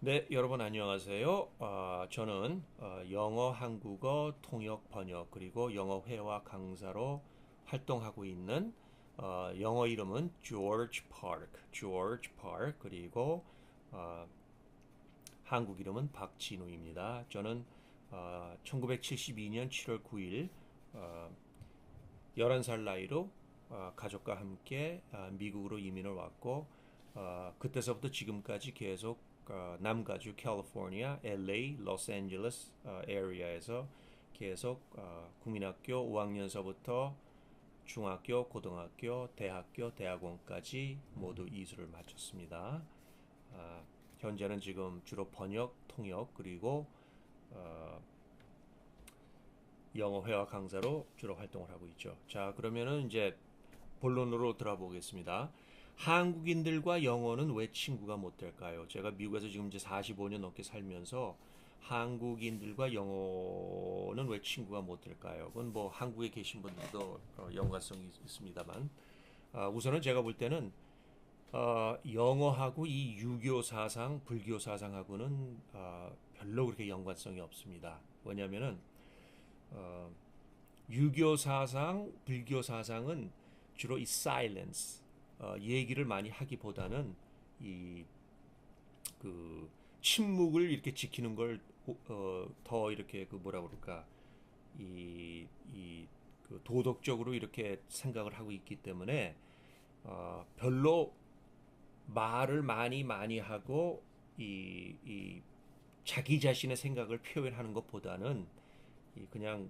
네, 여러분 안녕하세요. 저는 영어, 한국어 통역 번역 그리고 영어 회화 강사로 활동하고 있는 영어 이름은 George Park 그리고 어, 한국 이름은 박진우입니다. 저는 1972년 7월 9일 11살 나이로 가족과 함께 미국으로 이민을 왔고 그때서부터 지금까지 계속 남가주 캘리포니아, LA, 로스앤젤레스 에리아에서 계속 국민학교 5학년서부터 중학교, 고등학교, 대학교, 대학원까지 모두 이수를 마쳤습니다. 현재는 지금 주로 번역, 통역 그리고 어, 영어 회화 강사로 주로 활동을 하고 있죠. 자, 그러면은 이제 본론으로 들어보겠습니다. 한국인들과 영어는 왜 친구가 못 될까요? 제가 미국에서 지금 이제 45년 넘게 살면서 한국인들과 영어는 왜 친구가 못 될까요? 그건 뭐 한국에 계신 분들도 연관성이 있습니다만 우선은 제가 볼 때는 영어하고 이 유교 사상, 불교 사상하고는 별로 그렇게 연관성이 없습니다. 왜냐하면은 어, 유교 사상, 불교 사상은 주로 이 silence, 얘기를 많이 하기보다는 이 그 침묵을 이렇게 지키는 걸 더 이렇게 그 뭐라 그럴까 이그 도덕적으로 이렇게 생각을 하고 있기 때문에 별로 말을 많이 하고 이 자기 자신의 생각을 표현하는 것보다는 그냥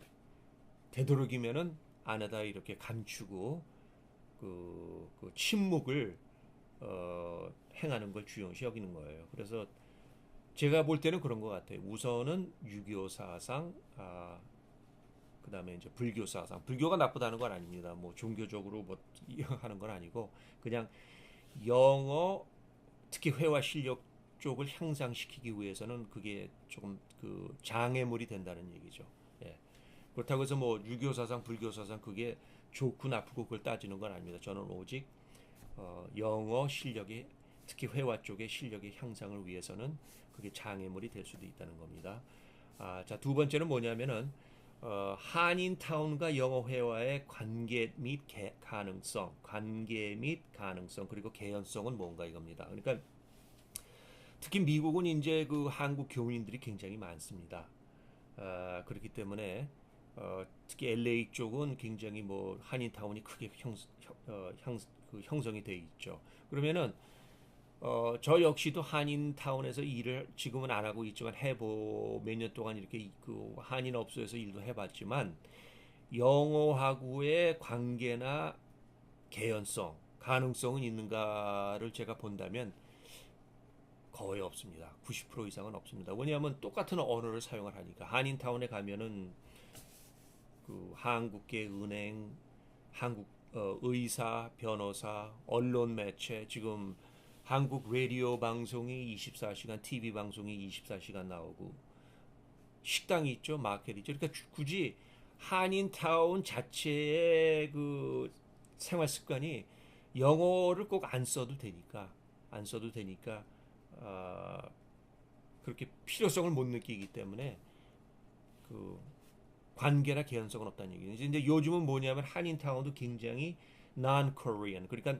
되도록이면은 안에다 이렇게 감추고 그 침묵을 행하는 걸 중요시 여기는 거예요. 그래서 제가 볼 때는 그런 것 같아요. 우선은 유교 사상, 그다음에 이제 불교 사상. 불교가 나쁘다는 건 아닙니다. 뭐 종교적으로 뭐 하는 건 아니고 그냥 영어 특히 회화 실력 쪽을 향상시키기 위해서는 그게 조금 그 장애물이 된다는 얘기죠. 예. 그렇다고 해서 뭐 유교 사상, 불교 사상 그게 좋고 나쁘고 그걸 따지는 건 아닙니다. 저는 오직 영어 실력이 특히 회화 쪽의 실력의 향상을 위해서는 그게 장애물이 될 수도 있다는 겁니다. 자, 두 번째는 뭐냐면은 한인타운과 영어 회화의 관계 및 가능성 그리고 개연성은 뭔가 이겁니다. 그러니까 특히 미국은 이제 그 한국 교민들이 굉장히 많습니다. 그렇기 때문에 특히 LA 쪽은 굉장히 뭐 한인타운이 크게 그 형성이 돼 있죠. 그러면은 저 역시도 한인타운에서 일을 지금은 안 하고 있지만 몇 년 동안 이렇게 그 한인 업소에서 일도 해봤지만 영어하고의 관계나 개연성, 가능성은 있는가를 제가 본다면 거의 없습니다. 90% 이상은 없습니다. 왜냐하면 똑같은 언어를 사용을 하니까 한인타운에 가면은 그 한국계 은행, 한국 의사, 변호사, 언론 매체 지금 한국 라디오 방송이 24시간, TV 방송이 24시간 나오고 식당이 있죠, 마켓이 있죠. 그러니까 굳이 한인타운 자체의 그 생활 습관이 영어를 꼭 안 써도 되니까 어, 그렇게 필요성을 못 느끼기 때문에 그 관계나 개연성은 없다는 얘기죠. 이제 요즘은 뭐냐면 한인타운도 굉장히 non-Korean 그러니까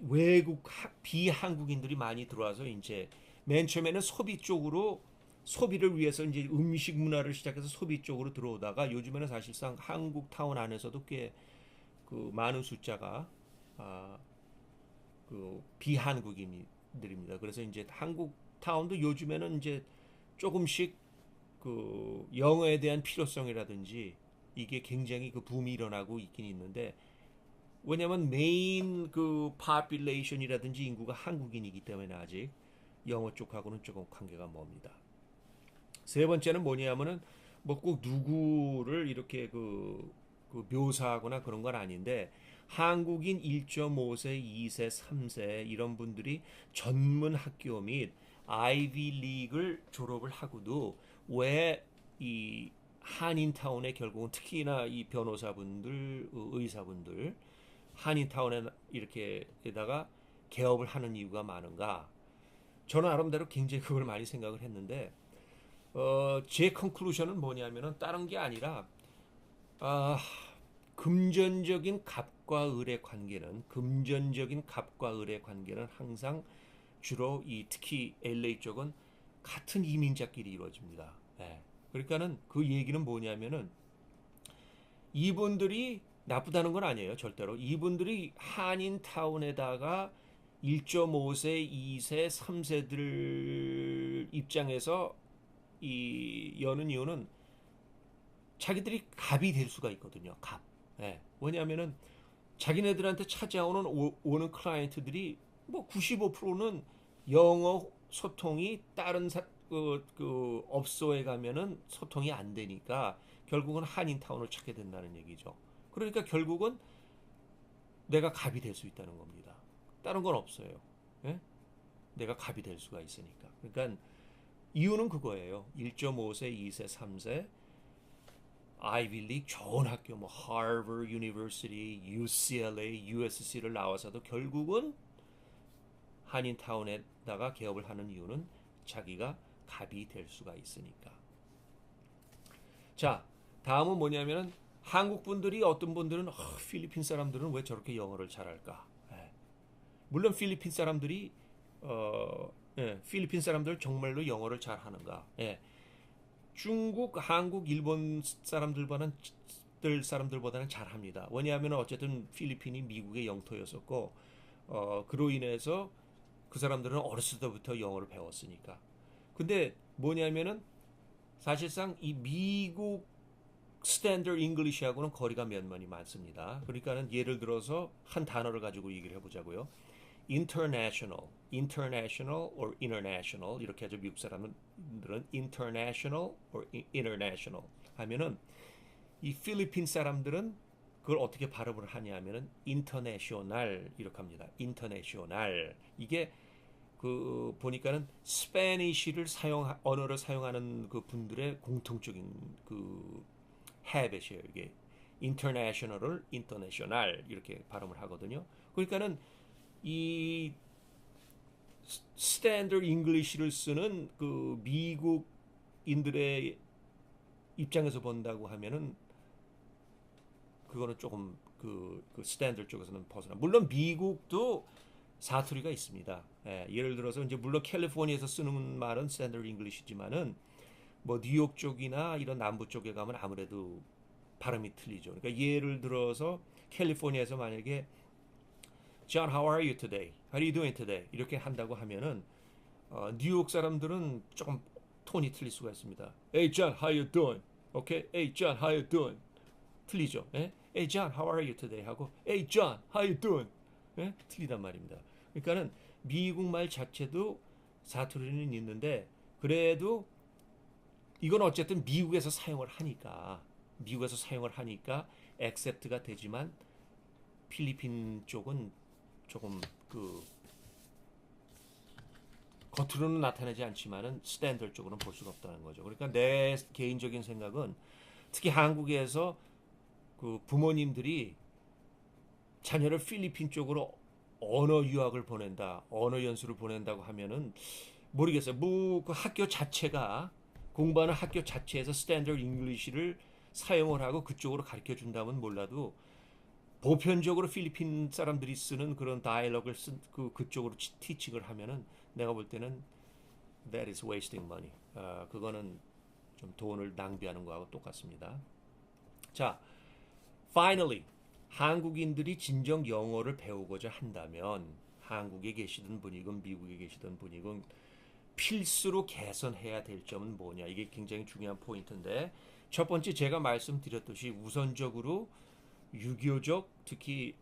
외국 비한국인들이 많이 들어와서 이제 맨 처음에는 소비 쪽으로 소비를 위해서 이제 음식 문화를 시작해서 소비 쪽으로 들어오다가 요즘에는 사실상 한국 타운 안에서도 꽤 그 많은 숫자가 그 비한국인들입니다. 그래서 이제 한국 타운도 요즘에는 이제 조금씩 그 영어에 대한 필요성이라든지 이게 굉장히 그 붐이 일어나고 있긴 있는데 왜냐면 메인 그 파퓰레이션이라든지 인구가 한국인이기 때문에 아직 영어 쪽하고는 조금 관계가 멉니다. 세 번째는 뭐냐면은 뭐 꼭 누구를 이렇게 그 묘사하거나 그런 건 아닌데 한국인 1.5세, 2세, 3세 이런 분들이 전문 학교 및 아이비 리그를 졸업을 하고도 왜 이 한인타운에 결국은 특히나 이 변호사분들, 의사분들 한인타운에 이렇게에다가 개업을 하는 이유가 많은가? 저는 나름대로 굉장히 그걸 많이 생각을 했는데 제 컨클루션은 뭐냐면은 다른 게 아니라 아, 금전적인 갑과 을의 관계는 항상 주로 이 특히 LA 쪽은 같은 이민자끼리 이루어집니다. 예. 그러니까는 그 얘기는 뭐냐면은 이분들이 나쁘다는 건 아니에요. 절대로. 이분들이 한인타운에다가 1.5세, 2세, 3세들 입장에서 이 여는 이유는 자기들이 갑이 될 수가 있거든요. 갑. 예. 왜냐하면은 자기네들한테 찾아오는 오는 클라이언트들이 뭐 95%는 영어 소통이 다른 그 업소에 가면은 소통이 안 되니까 결국은 한인타운을 찾게 된다는 얘기죠. 그러니까 결국은 내가 갑이 될 수 있다는 겁니다. 다른 건 없어요. 예? 내가 갑이 될 수가 있으니까. 그러니까 이유는 그거예요. 1.5세, 2세, 3세 아이빌리 좋은 학교 뭐 하버드 유니버시티, UCLA, USC를 나와서도 결국은 한인타운에다가 개업을 하는 이유는 자기가 갑이 될 수가 있으니까. 자, 다음은 뭐냐면은 한국 분들이 어떤 분들은 필리핀 사람들은 왜 저렇게 영어를 잘할까? 예. 물론 필리핀 사람들이 필리핀 사람들 정말로 영어를 잘하는가? 예. 중국, 한국, 일본 사람들보다는 잘합니다. 왜냐하면 어쨌든 필리핀이 미국의 영토였었고 그로 인해서 그 사람들은 어렸을 때부터 영어를 배웠으니까. 근데 뭐냐면은 사실상 이 미국 스탠더드 잉글리시하고는 거리가 면만이 많습니다. 그러니까는 예를 들어서 한 단어를 가지고 얘기를 해보자고요. international or international 이렇게 하죠. 미국 사람들은 international or international 하면은 이 필리핀 사람들은 그걸 어떻게 발음을 하냐 하면은 international 이렇게 합니다. international 이게 그 보니까는 스페니쉬를 언어를 사용하는 그 분들의 공통적인 그 habit이에요. 이게 international을 international 이렇게 발음을 하거든요. 그러니까는 이 스탠더드 잉글리시를 쓰는 그 미국인들의 입장에서 본다고 하면은 그거는 조금 그 스탠더드 쪽에서는 벗어나. 물론 미국도 사투리가 있습니다. 예를 들어서 이제 물론 캘리포니아에서 쓰는 말은 스탠더드 잉글리시지만은 뭐 뉴욕 쪽이나 이런 남부 쪽에 가면 아무래도 발음이 틀리죠. 그러니까 예를 들어서 캘리포니아에서 만약에 John, how are you today? How are you doing today? 이렇게 한다고 하면은 뉴욕 사람들은 조금 톤이 틀릴 수가 있습니다. Hey John, how you doing? Okay? Hey John, how you doing? 틀리죠. 예? Hey John, how are you today? 하고 Hey John, how you doing? 예? 틀리단 말입니다. 그러니까는 미국 말 자체도 사투리는 있는데 그래도 이건 어쨌든 미국에서 사용을 하니까 accept가 되지만 필리핀 쪽은 조금 그 겉으로는 나타나지 않지만은 스탠더드 쪽으로는 볼 수가 없다는 거죠. 그러니까 내 개인적인 생각은 특히 한국에서 그 부모님들이 자녀를 필리핀 쪽으로 언어 유학을 보낸다, 언어 연수를 보낸다고 하면은 모르겠어요. 뭐 그 학교 자체가 공부하는 학교 자체에서 스탠더드 잉글리시를 사용을 하고 그쪽으로 가르쳐 준다면 몰라도 보편적으로 필리핀 사람들이 쓰는 그런 다이얼로그를 그쪽으로 티칭을 하면은 내가 볼 때는 that is wasting money. 그거는 좀 돈을 낭비하는 거하고 똑같습니다. 자, finally 한국인들이 진정 영어를 배우고자 한다면 한국에 계시던 분이건 미국에 계시던 분이건 필수로 개선해야 될 점은 뭐냐? 이게 굉장히 중요한 포인트인데 첫 번째 제가 말씀드렸듯이 우선적으로 유교적 특히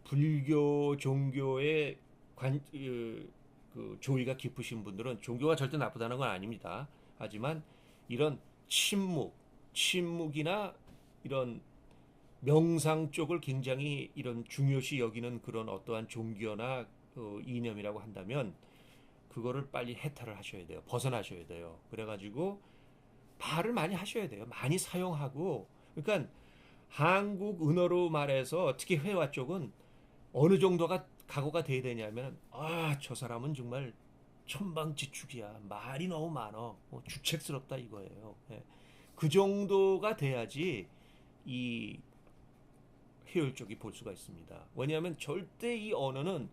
불교 종교의 그 조의가 깊으신 분들은 종교가 절대 나쁘다는 건 아닙니다. 하지만 이런 침묵이나 이런 명상 쪽을 굉장히 이런 중요시 여기는 그런 어떠한 종교나 이념이라고 한다면 그거를 빨리 해탈을 하셔야 돼요. 벗어나셔야 돼요. 그래가지고 말을 많이 하셔야 돼요. 많이 사용하고 그러니까 한국 은어로 말해서 특히 회화 쪽은 어느 정도가 각오가 돼야 되냐면 저 사람은 정말 천방지축이야. 말이 너무 많어. 주책스럽다 이거예요. 예. 그 정도가 돼야지 이 효율적이 볼 수가 있습니다. 왜냐하면 절대 이 언어는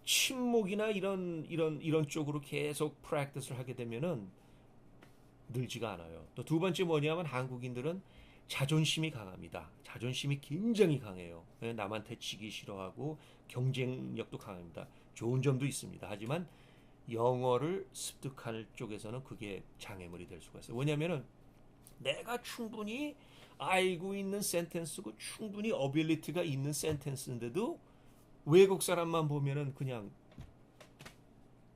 침묵이나 이런 쪽으로 계속 프랙티스를 하게 되면은 늘지가 않아요. 또 두 번째 뭐냐면 한국인들은 자존심이 강합니다. 자존심이 굉장히 강해요. 남한테 지기 싫어하고 경쟁력도 강합니다. 좋은 점도 있습니다. 하지만 영어를 습득할 쪽에서는 그게 장애물이 될 수가 있어요. 왜냐하면은 내가 충분히 알고 있는 센텐스고 충분히 어빌리티가 있는 센텐스인데도 외국 사람만 보면은 그냥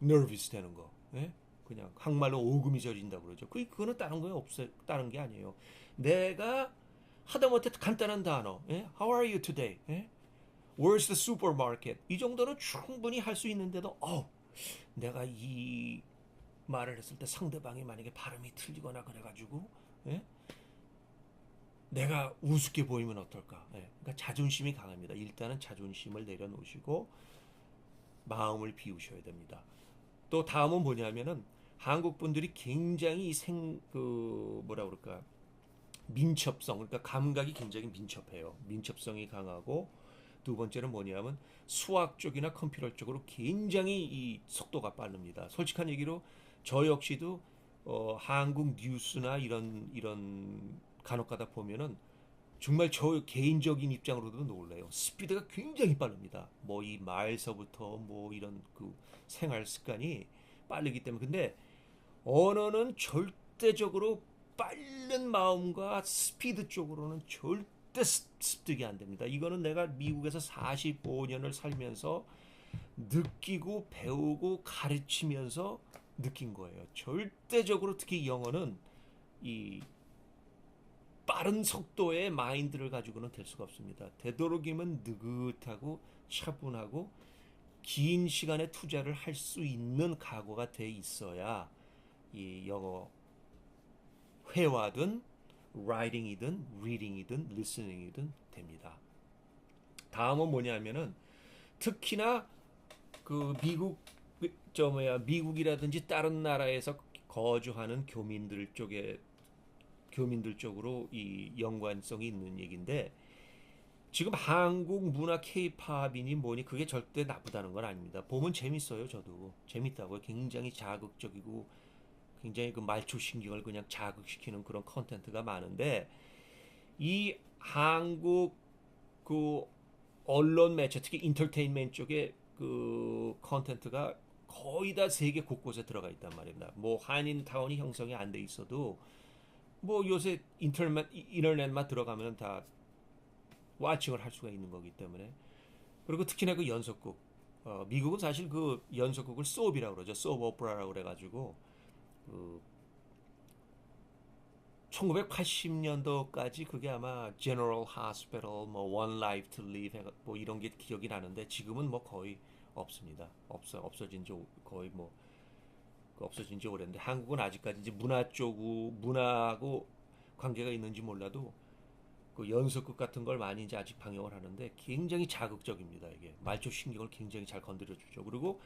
nervous 되는 거. 예? 그냥 한말로 오금이 저린다고 그러죠. 그거는 다른 거에 없어, 다른 게 아니에요. 내가 하다못해 간단한 단어, 예? How are you today? 예? Where's the supermarket? 이 정도는 충분히 할 수 있는데도, 내가 이 말을 했을 때 상대방이 만약에 발음이 틀리거나 그래가지고, 예? 내가 우습게 보이면 어떨까? 예. 그러니까 자존심이 강합니다. 일단은 자존심을 내려놓으시고 마음을 비우셔야 됩니다. 또 다음은 뭐냐면은 한국 분들이 굉장히 뭐라 그럴까? 민첩성, 그러니까 감각이 굉장히 민첩해요. 민첩성이 강하고 두 번째는 뭐냐면 수학 쪽이나 컴퓨터 쪽으로 굉장히 이 속도가 빠릅니다. 솔직한 얘기로 저 역시도 한국 뉴스나 이런 간혹가다 보면은 정말 저 개인적인 입장으로도 놀래요. 스피드가 굉장히 빠릅니다. 뭐 이 말서부터 뭐 이런 그 생활 습관이 빠르기 때문에. 근데 언어는 절대적으로 빠른 마음과 스피드 쪽으로는 절대 습득이 안 됩니다. 이거는 내가 미국에서 45년을 살면서 느끼고 배우고 가르치면서 느낀 거예요. 절대적으로 특히 영어는 이 빠른 속도의 마인드를 가지고는 될 수가 없습니다. 되도록이면 느긋하고 차분하고 긴 시간의 투자를 할 수 있는 각오가 돼 있어야 이 영어 회화든 writing이든 reading이든 listening이든 됩니다. 다음은 뭐냐면은 특히나 그 미국이라든지 다른 나라에서 거주하는 교민들 쪽으로 이 연관성이 있는 얘기인데 지금 한국 문화 케이팝이니 뭐니 그게 절대 나쁘다는 건 아닙니다. 보면 재밌어요. 저도 재밌다고요. 굉장히 자극적이고 굉장히 그 말초 신경을 그냥 자극시키는 그런 컨텐츠가 많은데 이 한국 그 언론 매체 특히 인터테인먼트 쪽에 그 컨텐츠가 거의 다 세계 곳곳에 들어가 있단 말입니다. 뭐 한인타운이 형성이 안 돼 있어도 뭐 요새 인터넷만 들어가면 다 와칭을 할 수가 있는 거기 때문에 그리고 특히나 그 연속극 미국은 사실 그 연속극을 소업이라고 그러죠. 소업 오페라라고 그래가지고 그 1980년도까지 그게 아마 General Hospital, 뭐 One Life to Live 뭐 이런 게 기억이 나는데 지금은 뭐 거의 없습니다. 없어진 지 거의 뭐 없어진 지 오래인데 한국은 아직까지 이제 문화하고 관계가 있는지 몰라도 그 연속극 같은 걸 많이 이제 아직 방영을 하는데 굉장히 자극적입니다. 이게 말초 신경을 굉장히 잘 건드려 주죠. 그리고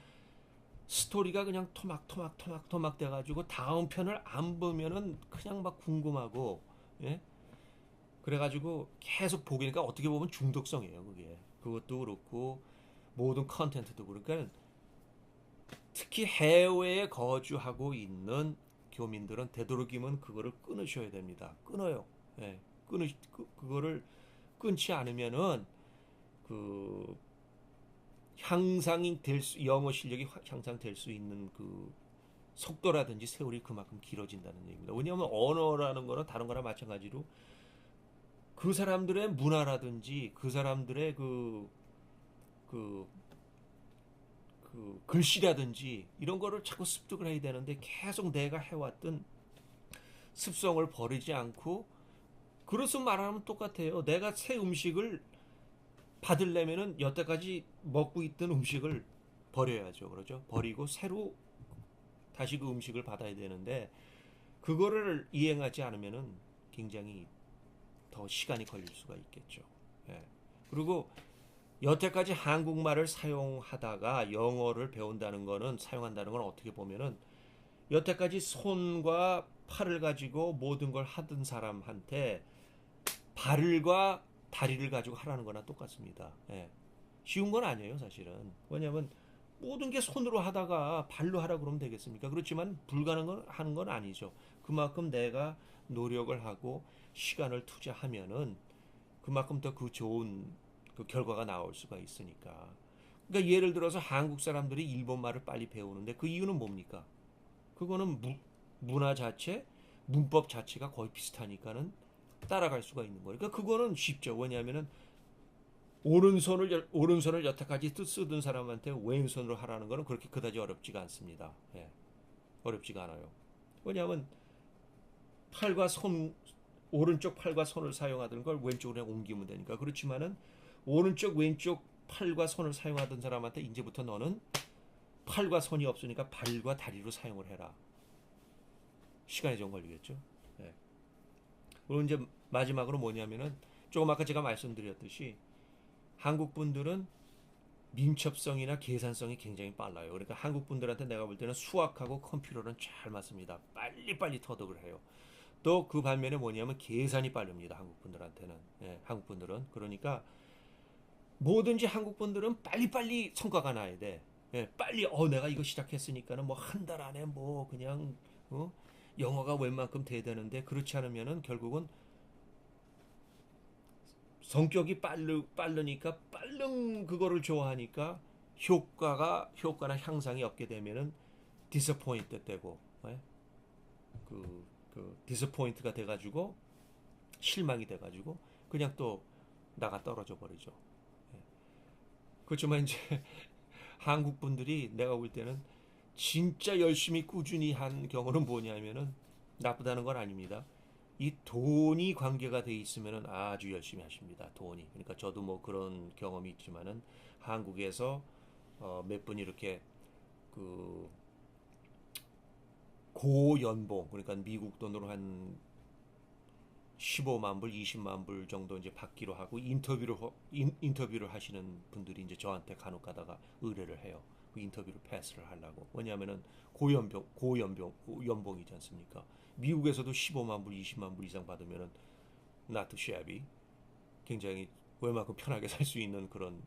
스토리가 그냥 토막 돼가지고 다음 편을 안 보면은 그냥 막 궁금하고 예? 그래가지고 계속 보기니까 어떻게 보면 중독성이에요. 그게 그것도 그렇고 모든 컨텐츠도 그러니까 특히 해외에 거주하고 있는 교민들은 되도록이면 그거를 끊으셔야 됩니다. 끊어요. 예. 그거를 끊지 않으면은 그 영어 실력이 향상될 수 있는 그 속도라든지 세월이 그만큼 길어진다는 얘기입니다. 왜냐하면 언어라는 거는 다른 거나 마찬가지로 그 사람들의 문화라든지 그 사람들의 그 글씨라든지 이런 거를 자꾸 습득을 해야 되는데 계속 내가 해왔던 습성을 버리지 않고 그릇은 말하면 똑같아요. 내가 새 음식을 받으려면은 여태까지 먹고 있던 음식을 버려야죠. 그러죠? 버리고 새로 다시 그 음식을 받아야 되는데 그거를 이행하지 않으면은 굉장히 더 시간이 걸릴 수가 있겠죠. 예. 그리고 여태까지 한국말을 사용하다가 영어를 배운다는 거는 사용한다는 건 어떻게 보면은 여태까지 손과 팔을 가지고 모든 걸 하던 사람한테 발과 다리를 가지고 하라는 거나 똑같습니다. 예. 쉬운 건 아니에요, 사실은. 왜냐하면 모든 게 손으로 하다가 발로 하라 그러면 되겠습니까? 그렇지만 불가능한 건 아니죠. 그만큼 내가 노력을 하고 시간을 투자하면은 그만큼 더 그 좋은 그 결과가 나올 수가 있으니까. 그러니까 예를 들어서 한국 사람들이 일본 말을 빨리 배우는데 그 이유는 뭡니까? 그거는 문화 자체, 문법 자체가 거의 비슷하니까는 따라갈 수가 있는 거예요. 그러니까 그거는 쉽죠. 왜냐하면은 오른손을 여태까지 쓰던 사람한테 왼손으로 하라는 거는 그렇게 그다지 어렵지가 않습니다. 예, 어렵지가 않아요. 왜냐하면 팔과 손 오른쪽 팔과 손을 사용하던 걸 왼쪽으로 옮기면 되니까. 그렇지만은 오른쪽 왼쪽 팔과 손을 사용하던 사람한테 이제부터 너는 팔과 손이 없으니까 발과 다리로 사용을 해라. 시간이 좀 걸리겠죠. 예. 그리고 이제 마지막으로 뭐냐면은 조금 아까 제가 말씀드렸듯이 한국 분들은 민첩성이나 계산성이 굉장히 빨라요. 그러니까 한국 분들한테 내가 볼 때는 수학하고 컴퓨터는 잘 맞습니다. 빨리빨리 터득을 해요. 또 그 반면에 뭐냐면 계산이 빠릅니다. 한국 분들한테는. 예, 한국 분들은. 그러니까 뭐든지 한국 분들은 빨리빨리 성과가 나야 돼. 예, 빨리 내가 이거 시작했으니까는 뭐 한 달 안에 뭐 그냥 영어가 웬만큼 돼야 되는데 그렇지 않으면은 결국은 성격이 빠르니까 빠른 그거를 좋아하니까 효과나 향상이 없게 되면은 디스포인트 되고 예? 그 디스포인트가 돼가지고 실망이 돼가지고 그냥 또 나가 떨어져 버리죠. 예. 그렇지만 이제 한국 분들이 내가 볼 때는 진짜 열심히 꾸준히 한 경우는 뭐냐면은 나쁘다는 건 아닙니다. 이 돈이 관계가 돼 있으면은 아주 열심히 하십니다. 돈이. 그러니까 저도 뭐 그런 경험이 있지만은 한국에서 몇 분 이렇게 그 고연봉 그러니까 미국 돈으로 한 15만 불, 20만 불 정도 이제 받기로 하고 인터뷰를 하시는 분들이 이제 저한테 간혹 가다가 의뢰를 해요. 그 인터뷰를 패스를 하려고. 왜냐하면은 연봉이지 않습니까? 미국에서도 15만 불, 20만 불 이상 받으면은 not shabby. 굉장히 웬만큼 편하게 살 수 있는 그런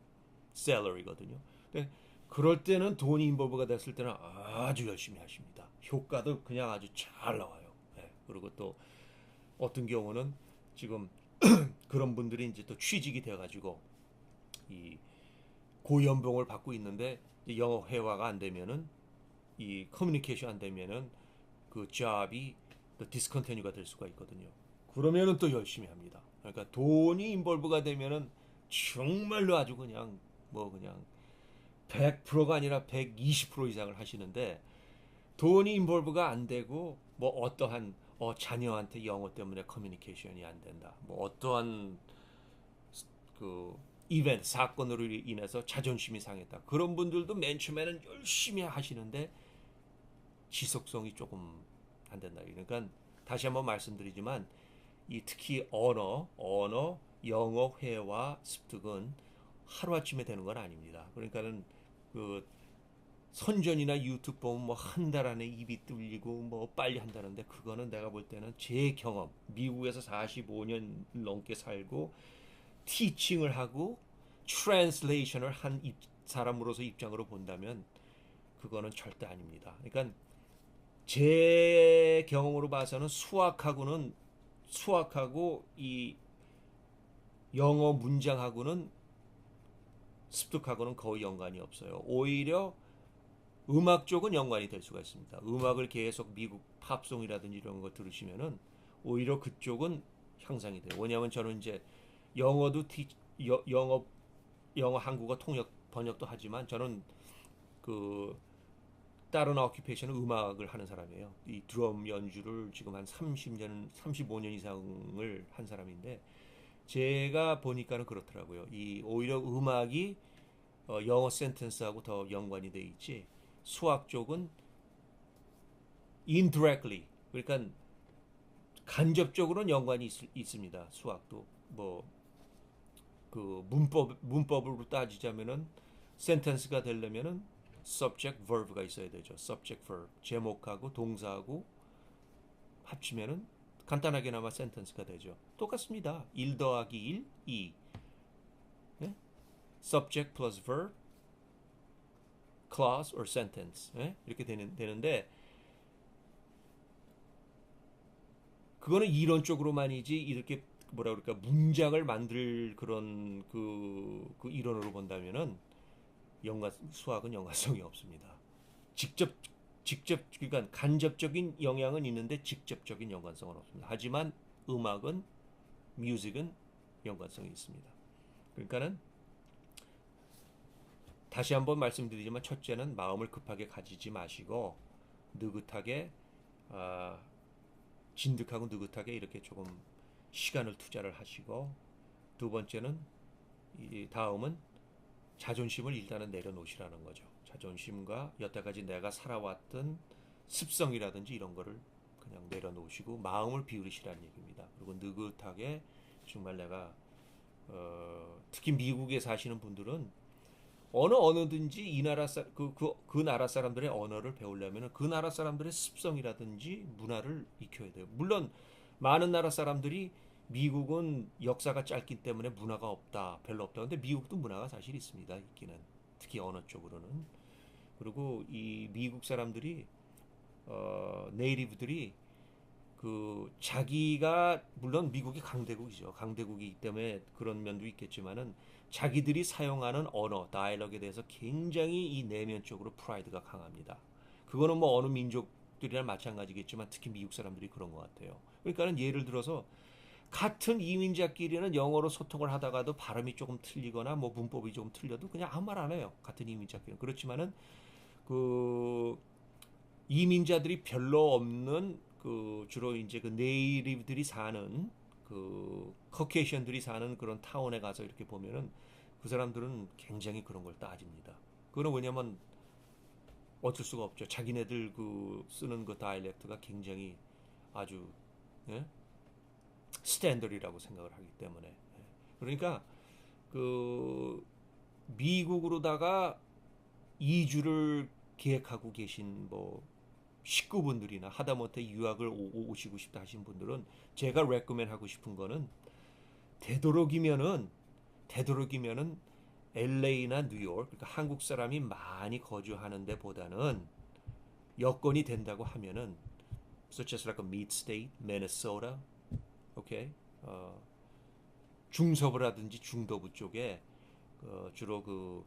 셀러리거든요. 근데 그럴 때는 돈이 인볼브가 됐을 때는 아주 열심히 하십니다. 효과도 그냥 아주 잘 나와요. 네. 그리고 또 어떤 경우는 지금 그런 분들이 이제 또 취직이 돼가지고 이 고연봉을 받고 있는데 영어 회화가 안 되면은 이 커뮤니케이션 안 되면은 그 잡이 또 디스컨티뉴가 될 수가 있거든요. 그러면은 또 열심히 합니다. 그러니까 돈이 인볼브가 되면은 정말로 아주 그냥 뭐 그냥 100%가 아니라 120% 이상을 하시는데 돈이 인볼브가 안 되고 뭐 어떠한 자녀한테 영어 때문에 커뮤니케이션이 안 된다. 뭐 어떠한 그 이벤트 사건으로 인해서 자존심이 상했다. 그런 분들도 맨 처음에는 열심히 하시는데 지속성이 조금 안 된다. 그러니까 다시 한번 말씀드리지만 이 특히 언어, 영어 회화 습득은 하루아침에 되는 건 아닙니다. 그러니까는 그 선전이나 유튜브 보면 뭐 한 달 안에 입이 뚫리고 뭐 빨리 한다는데 그거는 내가 볼 때는 제 경험 미국에서 45년 넘게 살고 티칭을 하고 트랜슬레이션을 한 사람으로서 입장으로 본다면 그거는 절대 아닙니다. 그러니까 제 경험으로 봐서는 수학하고 이 영어 문장하고는 습득하고는 거의 연관이 없어요. 오히려 음악 쪽은 연관이 될 수가 있습니다. 음악을 계속 미국 팝송이라든지 이런 거 들으시면은 오히려 그쪽은 향상이 돼요. 왜냐하면 저는 이제 영어도 영어 한국어 통역 번역도 하지만 저는 그 다른 오큐페이션은 음악을 하는 사람이에요. 이 드럼 연주를 지금 한 30년, 35년 이상을 한 사람인데 제가 보니까는 그렇더라고요. 이 오히려 음악이 영어 센텐스하고 더 연관이 돼 있지. 수학 쪽은 indirectly 그러니까 간접적으로는 연관이 있습니다. 수학도 뭐 그 문법으로 따지자면은 sentence가 되려면은 subject verb가 있어야 되죠. subject verb 제목하고 동사하고 합치면은 간단하게나마 sentence가 되죠. 똑같습니다. 1 더하기 1, 2. 예? subject plus verb, clause or sentence. 예? 이렇게 되는데 그거는 이론적으로만이지 이렇게 뭐라 그럴까 문장을 만들 그런 그 이론으로 본다면은 수학은 연관성이 없습니다. 직접 그러니까 간접적인 영향은 있는데 직접적인 연관성은 없습니다. 하지만 음악은 뮤직은 연관성이 있습니다. 그러니까는 다시 한번 말씀드리지만 첫째는 마음을 급하게 가지지 마시고 느긋하게 아, 진득하고 느긋하게 이렇게 조금 시간을 투자를 하시고 두 번째는 이 다음은 자존심을 일단은 내려놓으시라는 거죠. 자존심과 여태까지 내가 살아왔던 습성이라든지 이런 거를 그냥 내려놓으시고 마음을 비우시라는 얘기입니다. 그리고 느긋하게 정말 내가 특히 미국에 사시는 분들은 어느든지 이 나라 그 나라 사람들의 언어를 배우려면 그 나라 사람들의 습성이라든지 문화를 익혀야 돼요. 물론 많은 나라 사람들이 미국은 역사가 짧기 때문에 문화가 없다, 별로 없다. 근데 미국도 문화가 사실 있습니다. 있기는 특히 언어 쪽으로는. 그리고 이 미국 사람들이 네이티브들이 그 자기가 물론 미국이 강대국이죠. 강대국이기 때문에 그런 면도 있겠지만은 자기들이 사용하는 언어, 다이얼로그에 대해서 굉장히 이 내면적으로 프라이드가 강합니다. 그거는 뭐 어느 민족들이랑 마찬가지겠지만 특히 미국 사람들이 그런 것 같아요. 그러니까는 예를 들어서 같은 이민자끼리는 영어로 소통을 하다가도 발음이 조금 틀리거나 뭐 문법이 조금 틀려도 그냥 아무 말 안 해요. 같은 이민자끼리는. 그렇지만은 그 이민자들이 별로 없는 그 주로 이제 그 네이티브들이 사는 그 커케이션들이 사는 그런 타운에 가서 이렇게 보면은 그 사람들은 굉장히 그런 걸 따집니다. 그거는 왜냐면 어쩔 수가 없죠. 자기네들 그 쓰는 그 다이렉트가 굉장히 아주 예? 스탠더드라고 생각을 하기 때문에 그러니까 그 미국으로다가 이주를 계획하고 계신 뭐 식구분들이나 하다못해 유학을 오시고 싶다 하신 분들은 제가 레코멘 하고 싶은 거는 되도록이면은 LA나 뉴욕 그러니까 한국 사람이 많이 거주하는 데보다는 여건이 된다고 하면은 such as like a mid state, Minnesota, 오케이 중서부라든지 중도부 쪽에 주로 그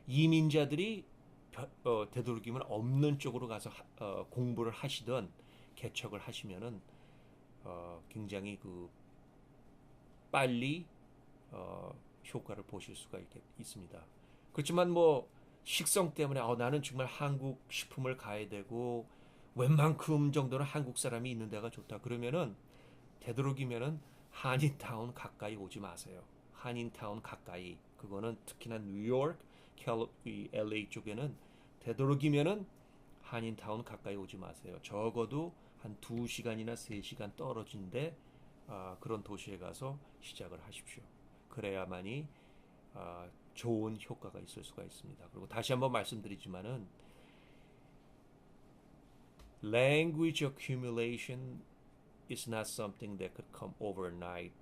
이민자들이 되도록이면 없는 쪽으로 가서 공부를 하시던 개척을 하시면은 굉장히 그 빨리 효과를 보실 수가 있습니다. 그렇지만 뭐 식성 때문에 나는 정말 한국 식품을 가야 되고 웬만큼 정도는 한국 사람이 있는 데가 좋다. 그러면은 되도록이면은 한인타운 가까이 오지 마세요. 한인타운 가까이 그거는 특히나 뉴욕, LA 쪽에는 되도록이면은 한인타운 가까이 오지 마세요. 적어도 한 2시간이나 3시간 떨어진데 그런 도시에 가서 시작을 하십시오. 그래야만이 좋은 효과가 있을 수가 있습니다. 그리고 다시 한번 말씀드리지만은 language accumulation is not something that could come overnight,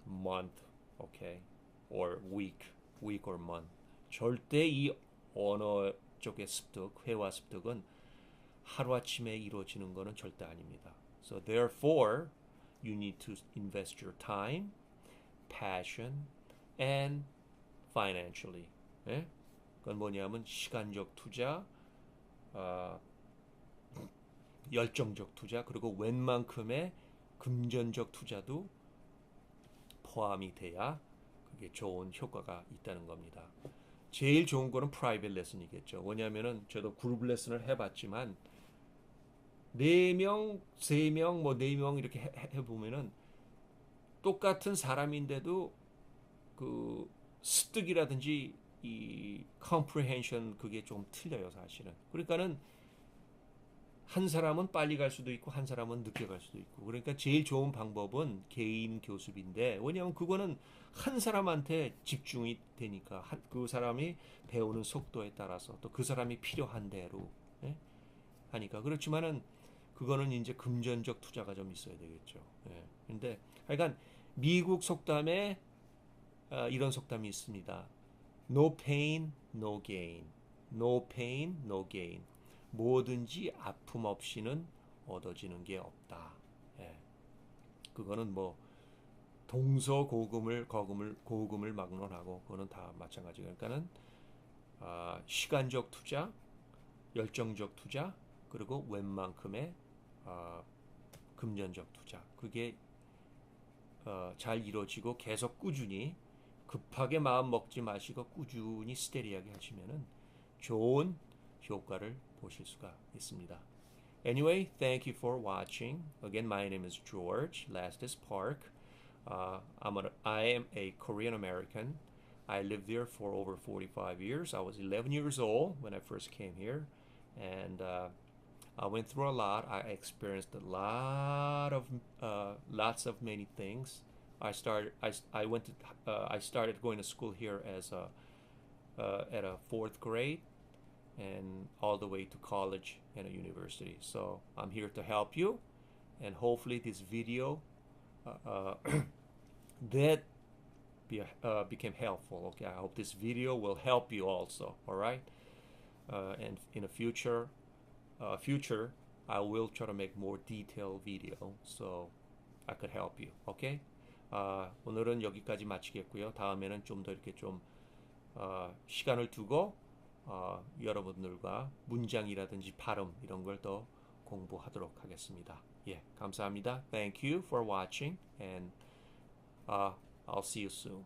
month, okay, or week or month. 절대 이 언어 쪽의 습득, 회화 습득은 하루아침에 이루어지는 것은 절대 아닙니다. So therefore, you need to invest your time, passion, and financially. 예? 그건 뭐냐면 시간적 투자, 열정적 투자, 그리고 웬만큼의 금전적 투자도 포함이 돼야 그게 좋은 효과가 있다는 겁니다. 제일 좋은 거는 프라이빗 레슨이겠죠. 왜냐하면은 저도 그룹 레슨을 해봤지만 4명, 3명, 뭐 4명 이렇게 해보면은 똑같은 사람인데도 그 습득이라든지 이 comprehension 그게 좀 틀려요 사실은. 그러니까는 한 사람은 빨리 갈 수도 있고 한 사람은 늦게 갈 수도 있고 그러니까 제일 좋은 방법은 개인 교습인데 왜냐하면 그거는 한 사람한테 집중이 되니까 그 사람이 배우는 속도에 따라서 또 그 사람이 필요한 대로 예? 하니까 그렇지만은 그거는 이제 금전적 투자가 좀 있어야 되겠죠. 예. 근데 하여간 미국 속담에 이런 속담이 있습니다. No pain, no gain. No pain, no gain. 뭐든지 아픔 없이는 얻어지는 게 없다. 예. 그거는 뭐 동서고금을 고금을 막론하고 그거는 다 마찬가지. 그러니까는 시간적 투자, 열정적 투자, 그리고 웬만큼의 금전적 투자. 그게 잘 이루어지고 계속 꾸준히 급하게 마음 먹지 마시고 꾸준히 스테디하게 하시면은 좋은 효과를 보실 수가 있습니다. Anyway, thank you for watching. Again, my name is George. Last is Park. I am a Korean American. I lived there for over 45 years. I was 11 years old when I first came here, and I went through a lot. I experienced a lot of lots of many things. I started going to school here as at a fourth grade and all the way to college and a university. So I'm here to help you, and hopefully this video that became helpful. Okay, I hope this video will help you also. All right, and in the future, I will try to make more detailed video so I could help you. Okay? 오늘은 여기까지 마치겠고요. 다음에는 좀 더 이렇게 좀 시간을 두고 여러분들과 문장이라든지 발음 이런 걸 더 공부하도록 하겠습니다. 예, 감사합니다. Thank you for watching and I'll see you soon.